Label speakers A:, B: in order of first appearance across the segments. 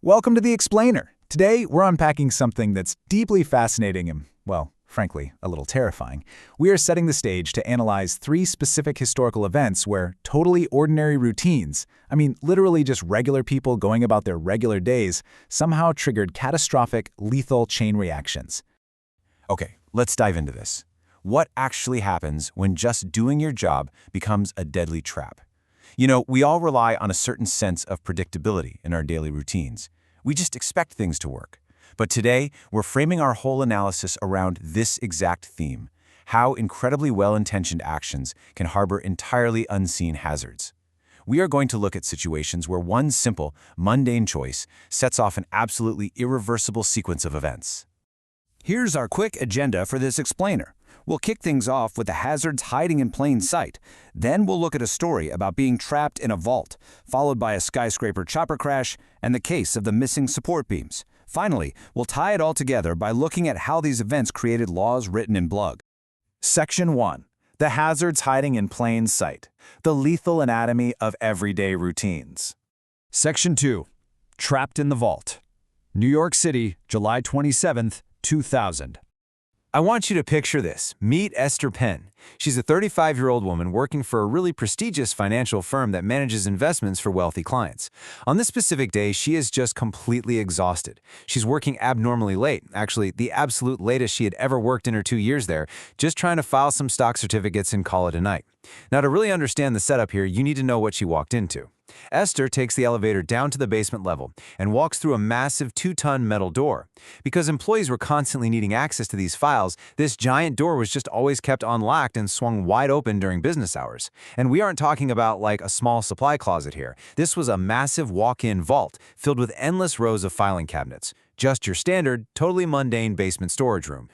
A: Welcome to The Explainer. Today, we're unpacking something that's deeply fascinating and, well, frankly, a little terrifying. We are setting the stage to analyze three specific historical events where totally ordinary routines, literally just regular people going about their regular days, somehow triggered catastrophic, lethal chain reactions.
B: Okay, let's dive into this. What actually happens when just doing your job becomes a deadly trap? We all rely on a certain sense of predictability in our daily routines. We just expect things to work. But today, we're framing our whole analysis around this exact theme: how incredibly well-intentioned actions can harbor entirely unseen hazards. We are going to look at situations where one simple, mundane choice sets off an absolutely irreversible sequence of events.
C: Here's our quick agenda for this explainer. We'll kick things off with the hazards hiding in plain sight. Then we'll look at a story about being trapped in a vault, followed by a skyscraper chopper crash and the case of the missing support beams. Finally, we'll tie it all together by looking at how these events created laws written in blood.
A: Section 1. The hazards hiding in plain sight. The lethal anatomy of everyday routines.
C: Section 2. Trapped in the vault. New York City, July 27th, 2000.
B: I want you to picture this. Meet Esther Penn. She's a 35-year-old woman working for a really prestigious financial firm that manages investments for wealthy clients. On this specific day, she is just completely exhausted. She's working abnormally late, actually the absolute latest she had ever worked in her 2 years there, just trying to file some stock certificates and call it a night. Now, to really understand the setup here, you need to know what she walked into. Esther takes the elevator down to the basement level and walks through a massive 2-ton metal door. Because employees were constantly needing access to these files, this giant door was just always kept unlocked and swung wide open during business hours. And we aren't talking about like a small supply closet here. This was a massive walk-in vault filled with endless rows of filing cabinets. Just your standard, totally mundane basement storage room.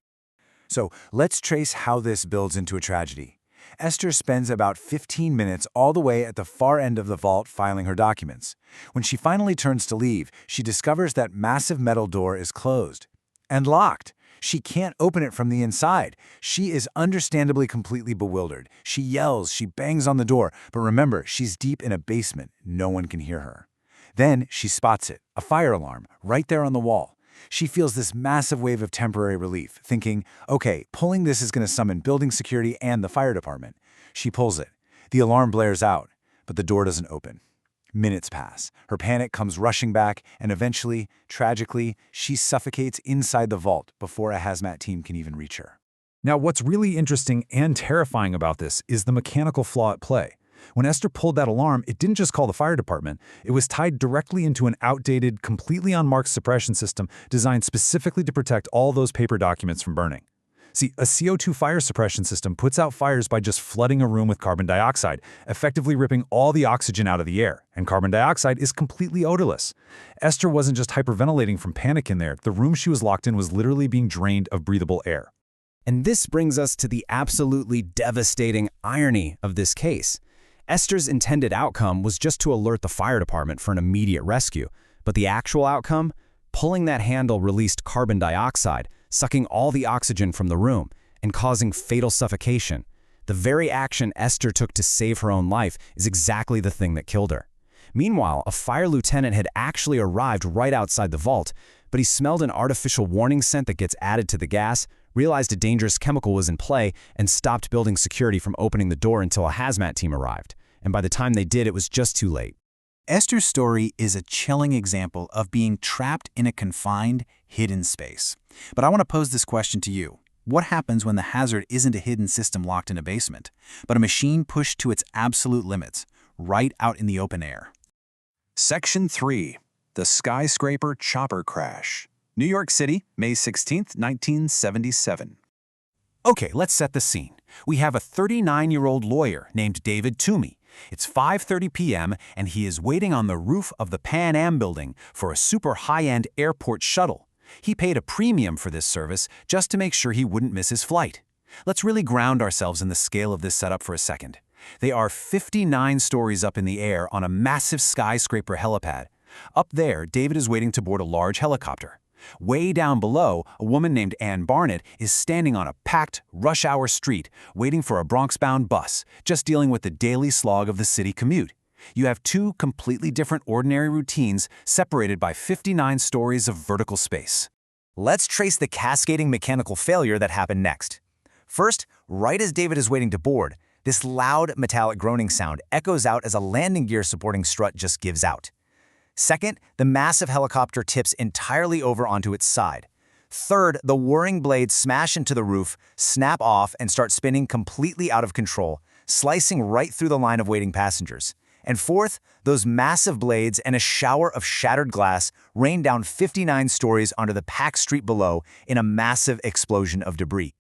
A: So let's trace how this builds into a tragedy. Esther spends about 15 minutes all the way at the far end of the vault filing her documents. When she finally turns to leave, she discovers that massive metal door is closed and locked. She can't open it from the inside. She is understandably completely bewildered. She yells, she bangs on the door, but remember, she's deep in a basement. No one can hear her. Then she spots it, a fire alarm, right there on the wall. She feels this massive wave of temporary relief, thinking, okay, pulling this is going to summon building security and the fire department. She pulls it. The alarm blares out, but the door doesn't open. Minutes pass. Her panic comes rushing back, and eventually, tragically, she suffocates inside the vault before a hazmat team can even reach her.
D: Now, what's really interesting and terrifying about this is the mechanical flaw at play. When Esther pulled that alarm, it didn't just call the fire department. It was tied directly into an outdated, completely unmarked suppression system designed specifically to protect all those paper documents from burning. See, a CO2 fire suppression system puts out fires by just flooding a room with carbon dioxide, effectively ripping all the oxygen out of the air, and carbon dioxide is completely odorless. Esther wasn't just hyperventilating from panic in there. The room she was locked in was literally being drained of breathable air.
C: And this brings us to the absolutely devastating irony of this case. Esther's intended outcome was just to alert the fire department for an immediate rescue, but the actual outcome? Pulling that handle released carbon dioxide, sucking all the oxygen from the room, and causing fatal suffocation. The very action Esther took to save her own life is exactly the thing that killed her. Meanwhile, a fire lieutenant had actually arrived right outside the vault, but he smelled an artificial warning scent that gets added to the gas, realized a dangerous chemical was in play, and stopped building security from opening the door until a hazmat team arrived. And by the time they did, it was just too late.
A: Esther's story is a chilling example of being trapped in a confined, hidden space. But I want to pose this question to you. What happens when the hazard isn't a hidden system locked in a basement, but a machine pushed to its absolute limits, right out in the open air?
E: Section 3. The Skyscraper Chopper Crash. New York City, May 16, 1977.
B: Okay, let's set the scene. We have a 39-year-old lawyer named David Toomey. It's 5:30 p.m. and he is waiting on the roof of the Pan Am building for a super high-end airport shuttle. He paid a premium for this service just to make sure he wouldn't miss his flight. Let's really ground ourselves in the scale of this setup for a second. They are 59 stories up in the air on a massive skyscraper helipad. Up there, David is waiting to board a large helicopter. Way down below, a woman named Ann Barnett is standing on a packed, rush-hour street waiting for a Bronx-bound bus, just dealing with the daily slog of the city commute. You have two completely different ordinary routines separated by 59 stories of vertical space.
C: Let's trace the cascading mechanical failure that happened next. First, right as David is waiting to board, this loud metallic groaning sound echoes out as a landing gear supporting strut just gives out. Second, the massive helicopter tips entirely over onto its side. Third, the whirring blades smash into the roof, snap off, and start spinning completely out of control, slicing right through the line of waiting passengers. And fourth, those massive blades and a shower of shattered glass rain down 59 stories onto the packed street below in a massive explosion of debris.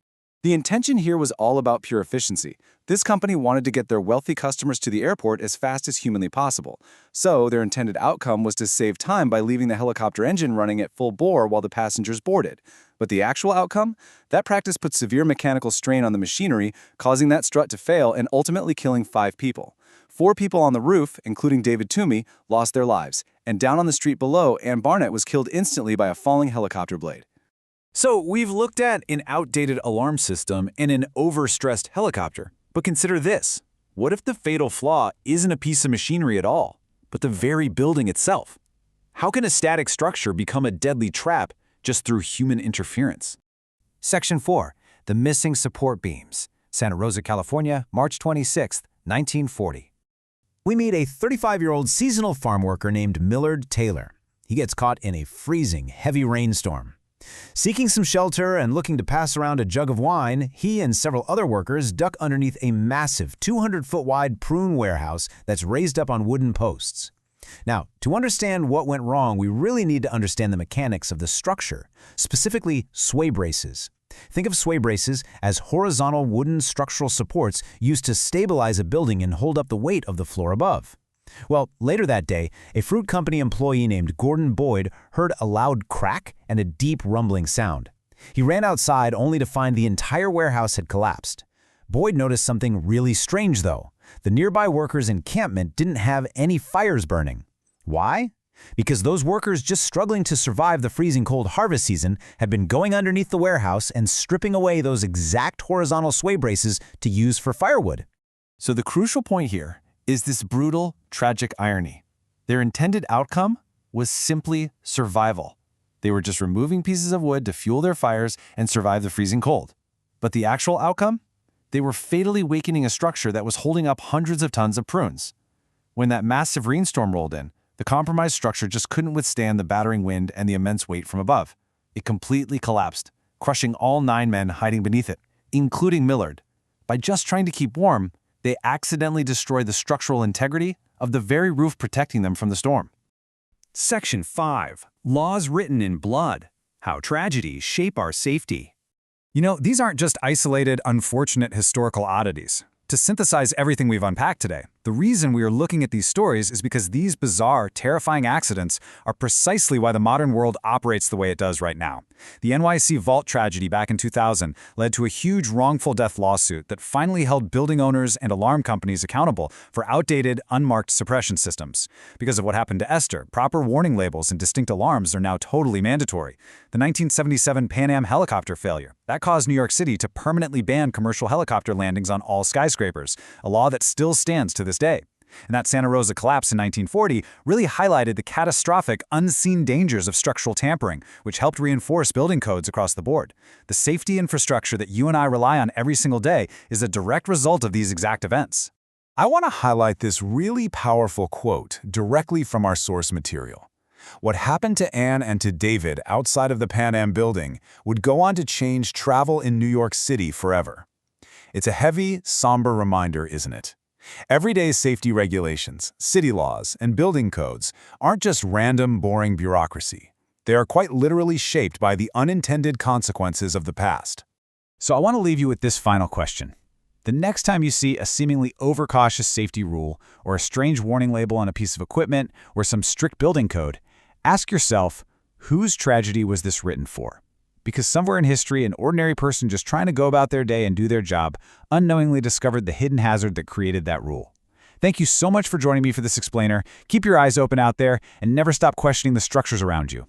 A: The intention here was all about pure efficiency. This company wanted to get their wealthy customers to the airport as fast as humanly possible. So their intended outcome was to save time by leaving the helicopter engine running at full bore while the passengers boarded. But the actual outcome? That practice put severe mechanical strain on the machinery, causing that strut to fail and ultimately killing 5 people. 4 people on the roof, including David Toomey, lost their lives, and down on the street below, Ann Barnett was killed instantly by a falling helicopter blade.
B: So we've looked at an outdated alarm system and an overstressed helicopter. But consider this. What if the fatal flaw isn't a piece of machinery at all, but the very building itself? How can a static structure become a deadly trap just through human interference?
C: Section 4. The Missing Support Beams. Santa Rosa, California, March 26, 1940. We meet a 35-year-old seasonal farm worker named Millard Taylor. He gets caught in a freezing, heavy rainstorm. Seeking some shelter and looking to pass around a jug of wine, he and several other workers duck underneath a massive 200-foot-wide prune warehouse that's raised up on wooden posts. Now, to understand what went wrong, we really need to understand the mechanics of the structure, specifically sway braces. Think of sway braces as horizontal wooden structural supports used to stabilize a building and hold up the weight of the floor above. Well, later that day, a fruit company employee named Gordon Boyd heard a loud crack and a deep rumbling sound. He ran outside only to find the entire warehouse had collapsed. Boyd noticed something really strange, though. The nearby workers' encampment didn't have any fires burning. Why? Because those workers just struggling to survive the freezing cold harvest season had been going underneath the warehouse and stripping away those exact horizontal sway braces to use for firewood.
E: So the crucial point here is this brutal, tragic irony. Their intended outcome was simply survival. They were just removing pieces of wood to fuel their fires and survive the freezing cold. But the actual outcome? They were fatally weakening a structure that was holding up hundreds of tons of prunes. When that massive rainstorm rolled in, the compromised structure just couldn't withstand the battering wind and the immense weight from above. It completely collapsed, crushing all 9 men hiding beneath it, including Millard. By just trying to keep warm, they accidentally destroyed the structural integrity of the very roof protecting them from the storm.
D: Section 5. Laws Written in Blood. How Tragedies Shape Our Safety. You know, these aren't just isolated, unfortunate historical oddities. To synthesize everything we've unpacked today, the reason we are looking at these stories is because these bizarre, terrifying accidents are precisely why the modern world operates the way it does right now. The NYC vault tragedy back in 2000 led to a huge wrongful death lawsuit that finally held building owners and alarm companies accountable for outdated, unmarked suppression systems. Because of what happened to Esther, proper warning labels and distinct alarms are now totally mandatory. The 1977 Pan Am helicopter failure, that caused New York City to permanently ban commercial helicopter landings on all skyscrapers, a law that still stands to this day. And that Santa Rosa collapse in 1940 really highlighted the catastrophic, unseen dangers of structural tampering, which helped reinforce building codes across the board. The safety infrastructure that you and I rely on every single day is a direct result of these exact events.
A: I want to highlight this really powerful quote directly from our source material. What happened to Ann and to David outside of the Pan Am building would go on to change travel in New York City forever. It's a heavy, somber reminder, isn't it? Everyday safety regulations, city laws, and building codes aren't just random, boring bureaucracy. They are quite literally shaped by the unintended consequences of the past.
D: So I want to leave you with this final question. The next time you see a seemingly overcautious safety rule or a strange warning label on a piece of equipment or some strict building code, ask yourself, whose tragedy was this written for? Because somewhere in history, an ordinary person just trying to go about their day and do their job unknowingly discovered the hidden hazard that created that rule. Thank you so much for joining me for this explainer. Keep your eyes open out there and never stop questioning the structures around you.